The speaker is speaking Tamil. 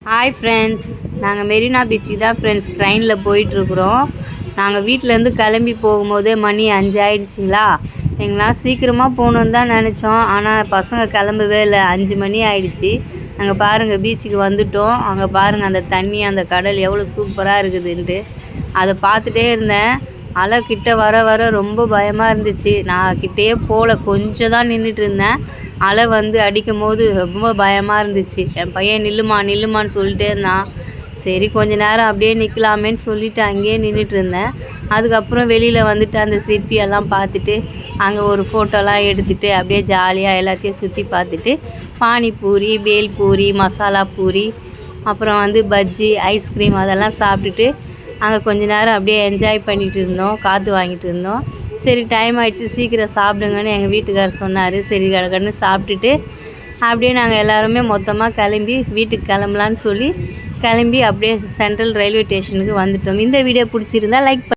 ஹாய் ஃப்ரெண்ட்ஸ், நாங்கள் மெரினா பீச்சுக்கு தான் ஃப்ரெண்ட்ஸ் ட்ரெயினில் போயிட்டுருக்குறோம். நாங்கள் வீட்டிலேருந்து கிளம்பி போகும்போதே மணி 5 ஆகிடுச்சிங்களா. எங்களால் சீக்கிரமாக போகணுன்னு தான் நினச்சோம். ஆனால் பசங்க கிளம்பவே இல்லை. 5 மணி ஆகிடுச்சி. நாங்கள் பாருங்கள் பீச்சுக்கு வந்துவிட்டோம். அங்கே பாருங்கள் அந்த தண்ணி, அந்த கடல் எவ்வளோ சூப்பராக இருக்குதுன்ட்டு அதை பார்த்துட்டே இருந்தேன். அலை கிட்ட வர வர ரொம்ப பயமாக இருந்துச்சு. நான் கிட்டேயே போகல, கொஞ்சம் தான் நின்றுட்டு இருந்தேன். அலை வந்து அடிக்கும் போது ரொம்ப பயமாக இருந்துச்சு. என் பையன் நில்லுமான்னு சொல்லிட்டே இருந்தான். சரி கொஞ்ச நேரம் அப்படியே நிற்கலாமேன்னு சொல்லிவிட்டு அங்கேயே நின்றுட்டு இருந்தேன். அதுக்கப்புறம் வெளியில் வந்துட்டு அந்த சிற்பியெல்லாம் பார்த்துட்டு அங்கே ஒரு ஃபோட்டோலாம் எடுத்துகிட்டு அப்படியே ஜாலியாக எல்லாத்தையும் சுற்றி பார்த்துட்டு பானிபூரி, பேல்பூரி, மசாலா பூரி, அப்புறம் வந்து பஜ்ஜி, ஐஸ்கிரீம் அதெல்லாம் சாப்பிட்டுட்டு அங்கே கொஞ்ச நேரம் அப்படியே என்ஜாய் பண்ணிகிட்டு இருந்தோம், காற்று வாங்கிட்டு இருந்தோம். சரி டைம் ஆகிடுச்சி, சீக்கிரம் சாப்பிடுங்கன்னு எங்கள் வீட்டுக்காரர் சொன்னார். சரி கடகடன்னு சாப்பிட்டுட்டு அப்படியே நாங்கள் எல்லாருமே மொத்தமாக கிளம்பி வீட்டுக்கு கிளம்பலான்னு சொல்லி கிளம்பி அப்படியே சென்ட்ரல் ரயில்வே ஸ்டேஷனுக்கு வந்துட்டோம். இந்த வீடியோ பிடிச்சிருந்தா லைக்